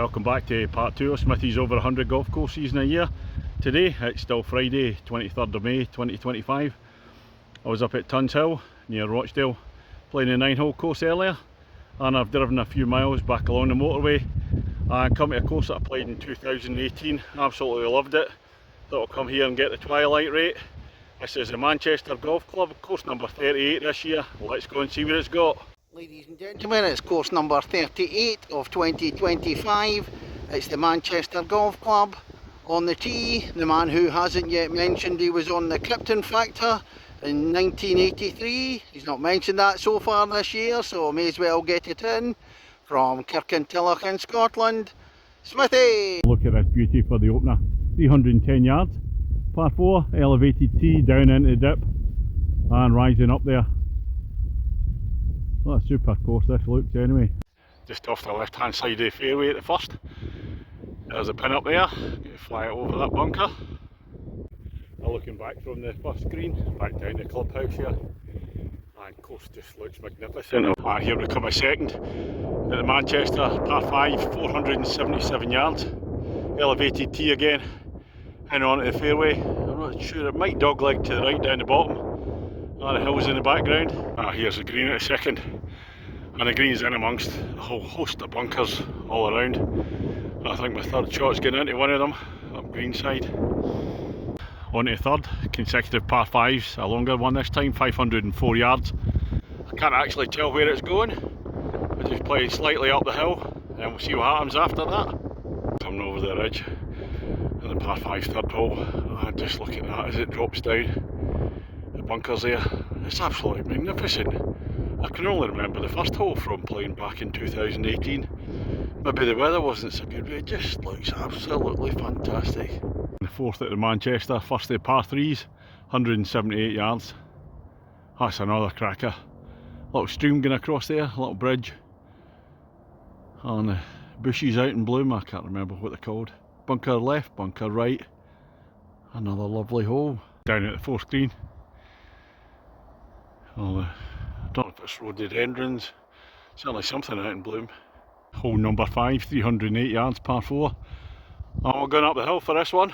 welcome back to part 2 of Smithy's over 100 golf course season a year. Today, it's still Friday, 23rd of May 2025. I was up at Tuns Hill near Rochdale playing a 9-hole course earlier, and I've driven a few miles back along the motorway and come to a course that I played in 2018. Absolutely loved it. Thought I'll come here and get the twilight rate. This is the Manchester Golf Club, course number 38 this year. Let's go and see what it's got. Ladies and gentlemen, it's course number 38 of 2025. It's the Manchester Golf Club. On the tee, the man who hasn't yet mentioned he was on the Krypton Factor in 1983. He's not mentioned that so far this year, so I may as well get it in. From Kirkintilloch in Scotland, Smithy! Look at this beauty for the opener. 310 yards, par 4, elevated tee down into the dip and rising up there. What a super course this looks anyway. Just off the left hand side of the fairway at the first. There's a pin up there, get to fly it over that bunker. Now looking back from the first green, back down the clubhouse here. And course just looks magnificent. Here we come a second at the Manchester par 5, 477 yards. Elevated tee again, in onto the fairway. I'm not sure, it might dogleg to the right down the bottom. The hills in the background. Here's the green at the second, and the green's in amongst a whole host of bunkers all around. I think my third shot's getting into one of them, up green side. On to the third, consecutive par 5s, a longer one this time, 504 yards. I can't actually tell where it's going. I just play slightly up the hill and we'll see what happens after that. Coming over the ridge and the par 5 third hole, and just look at that as it drops down. The bunkers there, it's absolutely magnificent. I can only remember the first hole from playing back in 2018. Maybe the weather wasn't so good, but it just looks absolutely fantastic. The fourth at the Manchester, first of the par 3s, 178 yards. That's another cracker. A little stream going across there, a little bridge. And the bushes out in bloom, I can't remember what they're called. Bunker left, bunker right. Another lovely hole. Down at the fourth green. Well, I don't know if it's rhododendrons, certainly something out in bloom. Hole number 5, 308 yards, par 4. And we're going up the hill for this one.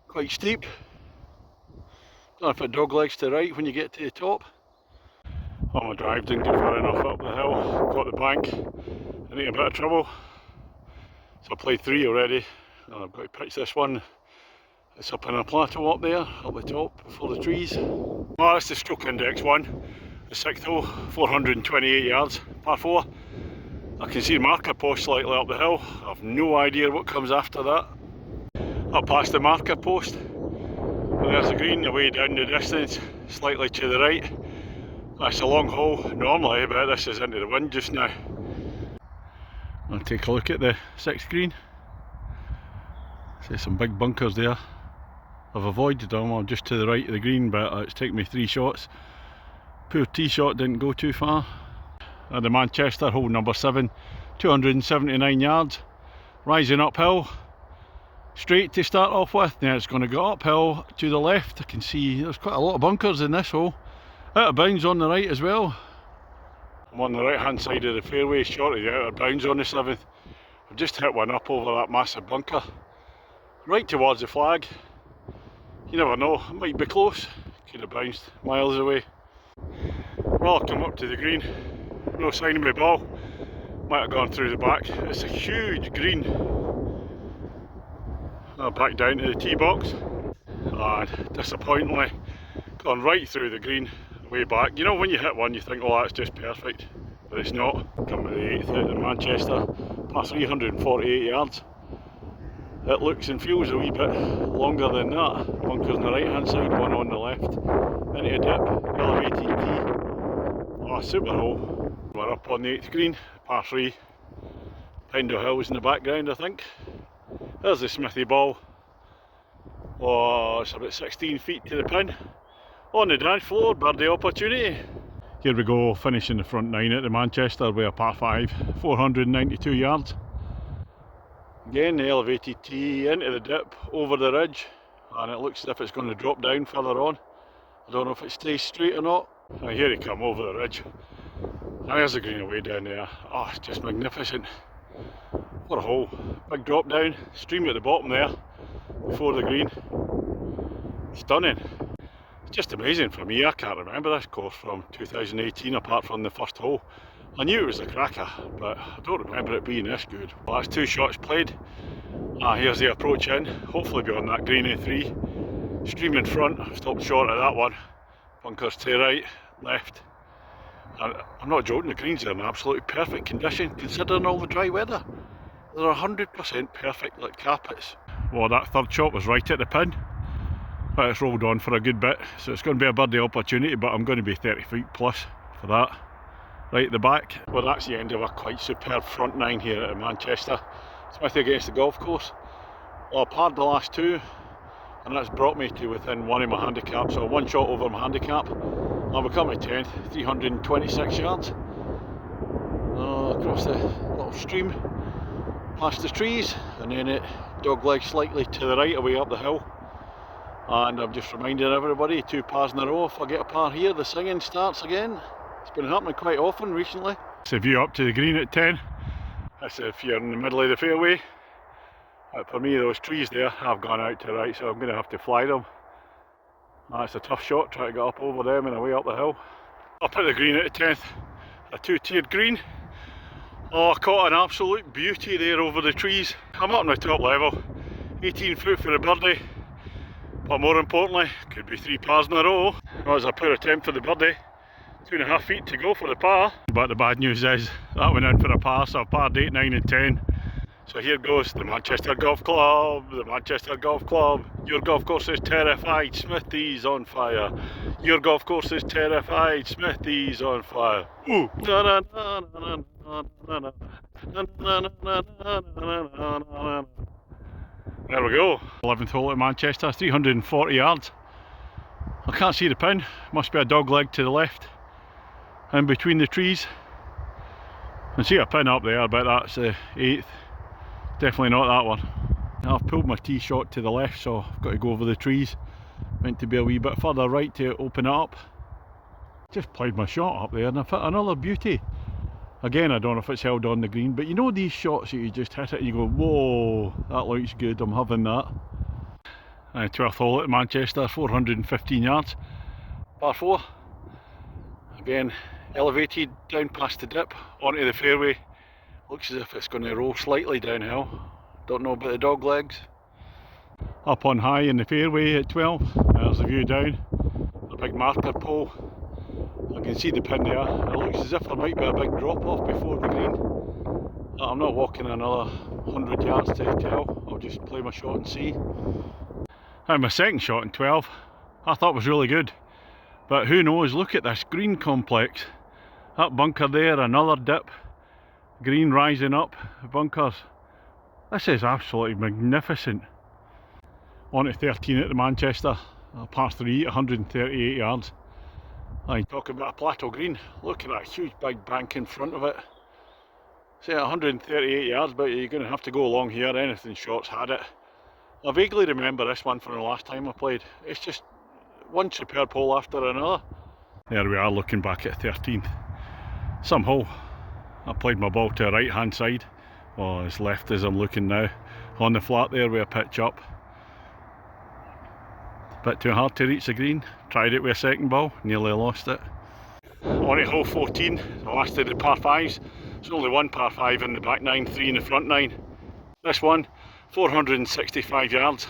Quite steep. Don't know if it doglegs to the right when you get to the top. Oh, my drive didn't get far enough up the hill, caught the bank, and in a bit of trouble. So I played 3 already, and I've got to pitch this one. It's up in a plateau up there, up the top, before the trees. Well, that's the stroke index one, the 6th hole, 428 yards, par 4. I can see the marker post slightly up the hill. I've no idea what comes after that. Up past the marker post, and there's the green away down the distance, slightly to the right. That's a long hole normally, but this is into the wind just now. I'll take a look at the 6th green. See some big bunkers there. I've avoided them, I'm just to the right of the green, but it's taken me 3 shots. Poor tee shot didn't go too far. At the Manchester, hole number 7, 279 yards. Rising uphill, straight to start off with. Now it's going to go uphill to the left. I can see there's quite a lot of bunkers in this hole. Out of bounds on the right as well. I'm on the right hand side of the fairway, short of the out of bounds on the 7th. I've just hit one up over that massive bunker. Right towards the flag. You never know, it might be close. Could have bounced miles away. Well, I'll come up to the green. No sign of my ball. Might have gone through the back. It's a huge green. Back down to the tee box. And disappointingly, gone right through the green, way back. You know, when you hit one, you think, oh, that's just perfect. But it's not. Coming to the 8th at the Manchester, par 348 yards. It looks and feels a wee bit longer than that. Bunkers on the right hand side, one on the left. Into a dip, elevated tee. Oh, super hole. We're up on the 8th green, par 3. Pindle Hills in the background, I think. There's the Smithy ball. Oh, it's about 16 feet to the pin. On the dance floor, birdie opportunity. Here we go, finishing the front 9 at the Manchester with a par 5, 492 yards. Again, the elevated tee into the dip, over the ridge, and it looks as if it's going to drop down further on. I don't know if it stays straight or not. And here he come over the ridge. And there's the green away down there. Oh, it's just magnificent. What a hole. Big drop down, stream at the bottom there, before the green. Stunning. It's just amazing for me. I can't remember this course from 2018 apart from the first hole. I knew it was a cracker, but I don't remember it being this good. Well, that's 2 shots played. Here's the approach in, hopefully beyond that green A3. Stream in front, stopped short of that one. Bunkers to right, left. And I'm not joking, the greens are in absolutely perfect condition considering all the dry weather. They're 100% perfect like carpets. Well, that third shot was right at the pin, but it's rolled on for a good bit, so it's going to be a birdie opportunity, but I'm going to be 30 feet plus for that. Right at the back. Well, that's the end of a quite superb front 9 here at Manchester. Smithy against the golf course. Well, I parred the last 2, and that's brought me to within 1 of my handicap, so 1 shot over my handicap. I'll become my 10th, 326 yards. Across the little stream, past the trees, and then it dogleg slightly to the right away up the hill. And I'm just reminding everybody, 2 pars in a row. If I get a par here, the singing starts again. It's been happening quite often recently. It's a view up to the green at 10. That's if you're in the middle of the fairway. But for me, those trees there have gone out to the right, so I'm going to have to fly them. That's a tough shot, try to get up over them and away up the hill. Up at the green at the 10th, a 2-tiered green. Oh, I caught an absolute beauty there over the trees. I'm up on the top level, 18 foot for the birdie. But more importantly, could be 3 pars in a row. That was a poor attempt for the birdie. 2.5 feet to go for the par. But the bad news is, that went in for a par, so I've parred 8, 9 and 10. So here goes the Manchester Golf Club, the Manchester Golf Club. Your golf course is terrified, Smithy's on fire. Your golf course is terrified, Smithy's on fire. Ooh. There we go. 11th hole at Manchester, 340 yards. I can't see the pin, must be a dog leg to the left. In between the trees. I can see a pin up there, but that's the 8th. Definitely not that one. I've pulled my tee shot to the left, so I've got to go over the trees. Meant to be a wee bit further right to open it up. Just played my shot up there and I've hit another beauty. Again, I don't know if it's held on the green, but you know these shots that you just hit it and you go, whoa, that looks good, I'm having that. 12th hole at Manchester, 415 yards, par 4. Again, elevated down past the dip, onto the fairway. Looks as if it's going to roll slightly downhill. Don't know about the dog legs. Up on high in the fairway at 12, there's the view down. A big marker pole. I can see the pin there. It looks as if there might be a big drop off before the green. I'm not walking another 100 yards to tell. I'll just play my shot and see. And my second shot in 12, I thought was really good. But who knows, look at this green complex. That bunker there, another dip. Green rising up, bunkers. This is absolutely magnificent. On to 13 at the Manchester, par 3, 138 yards. I talk about a plateau green. Look at that huge big bank in front of it. Say 138 yards, but you're going to have to go along here. Anything short's had it. I vaguely remember this one from the last time I played. It's just one superb hole after another. There we are, looking back at 13th. Some hole. I played my ball to the right hand side. Well, it's left as I'm looking now. On the flat there with a pitch up. A bit too hard to reach the green. Tried it with a second ball, nearly lost it. On to hole 14, the last of the par 5s. There's only one par 5 in the back 9, 3 in the front 9. This one, 465 yards.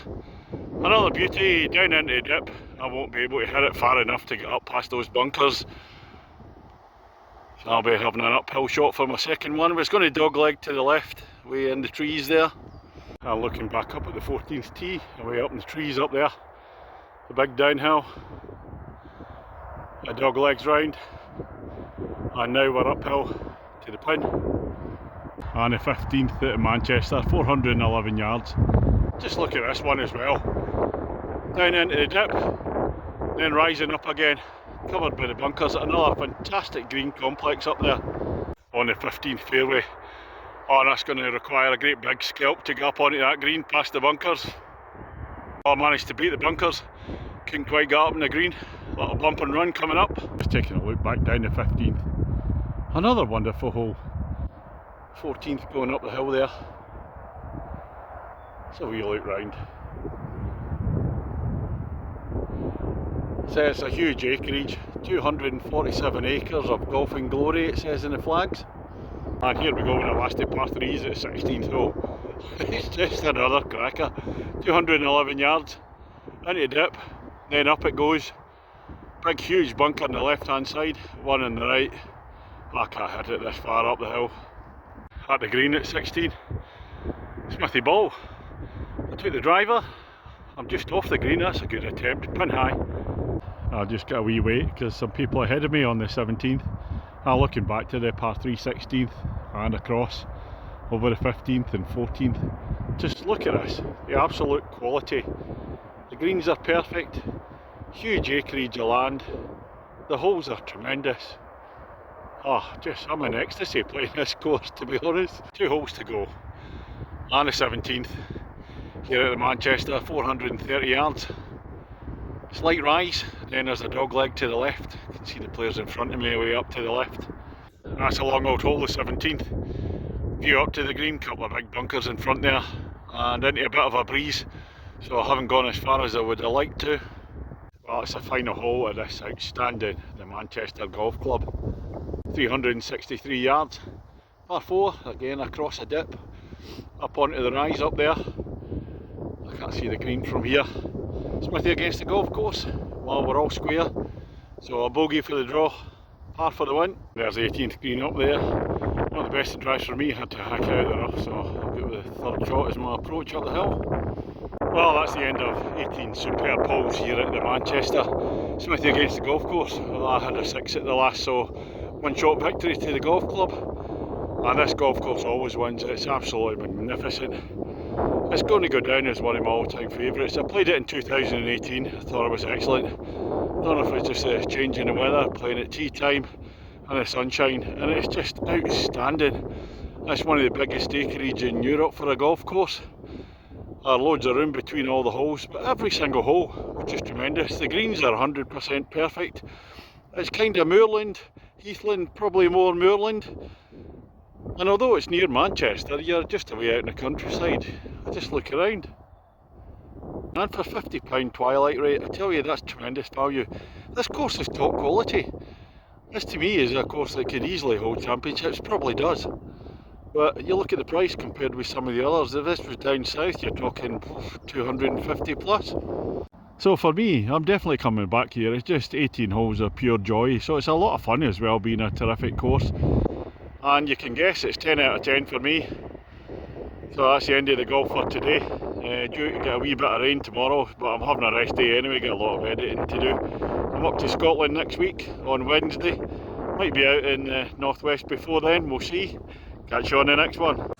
Another beauty, down into the dip. I won't be able to hit it far enough to get up past those bunkers. So I'll be having an uphill shot for my second one, but it's going to dogleg to the left, way in the trees there. I'm looking back up at the 14th tee, way up in the trees up there. The big downhill. A doglegs round. And now we're uphill to the pin. And the 15th at Manchester, 411 yards. Just look at this one as well. Down into the dip, then rising up again. Covered by the bunkers. Another fantastic green complex up there on the 15th fairway. Oh, and that's going to require a great big scalp to get up onto that green past the bunkers. Oh, I managed to beat the bunkers. Couldn't quite get up in the green. Little bump and run coming up. Just taking a look back down the 15th. Another wonderful hole. 14th going up the hill there. So we look round. So it's a huge acreage, 247 acres of golfing glory, it says in the flags. And here we go with the last par 3s at 16th hole. It's just another cracker. 211 yards into the dip, then up it goes. Big huge bunker on the left hand side, one on the right. I can't hit it this far up the hill. At the green at 16. Smithy ball. I took the driver. I'm just off the green, that's a good attempt, pin high. I'll just get a wee wait because some people ahead of me on the 17th are looking back to the par 3 16th and across over the 15th and 14th. Just look at this, the absolute quality. The greens are perfect, huge acreage of land, the holes are tremendous. I'm in ecstasy playing this course, to be honest. 2 holes to go and the 17th here at the Manchester, 430 yards. Slight rise, then there's a dog leg to the left. You can see the players in front of me way up to the left. That's a long old hole, the 17th. View up to the green, couple of big bunkers in front there, and into a bit of a breeze, so I haven't gone as far as I would have liked to. Well, it's a final hole of this outstanding, the Manchester Golf Club. 363 yards, par 4, again across a dip, up onto the rise up there. I can't see the green from here. Smithy against the golf course. Well, we're all square, so a bogey for the draw, par for the win. There's the 18th green up there. Not the best of drives for me, had to hack out the rough, so I'll go with the third shot as my approach up the hill. Well, that's the end of 18 superb holes here at the Manchester. Smithy against the golf course. Well, I had a 6 at the last, so 1 shot victory to the golf club. And this golf course always wins, it's absolutely magnificent. It's going to go down as one of my all-time favourites. I played it in 2018, I thought it was excellent. I don't know if it's just a change in the weather, playing at tea time and the sunshine, and it's just outstanding. It's one of the biggest acreage in Europe for a golf course. Loads of room between all the holes, but every single hole, which is tremendous. The greens are 100% perfect. It's kind of moorland, heathland, probably more moorland. And although it's near Manchester, you're just away out in the countryside. I just look around. And for £50 twilight rate, I tell you, that's tremendous value. This course is top quality. This to me is a course that could easily hold championships, probably does. But you look at the price compared with some of the others. If this was down south, you're talking 250 plus. So for me, I'm definitely coming back here. It's just 18 holes of pure joy. So it's a lot of fun as well, being a terrific course. And you can guess it's 10 out of 10 for me. So that's the end of the golf for today. Due to get a wee bit of rain tomorrow, but I'm having a rest day anyway, got a lot of editing to do. I'm up to Scotland next week on Wednesday. Might be out in the northwest before then, we'll see. Catch you on the next one.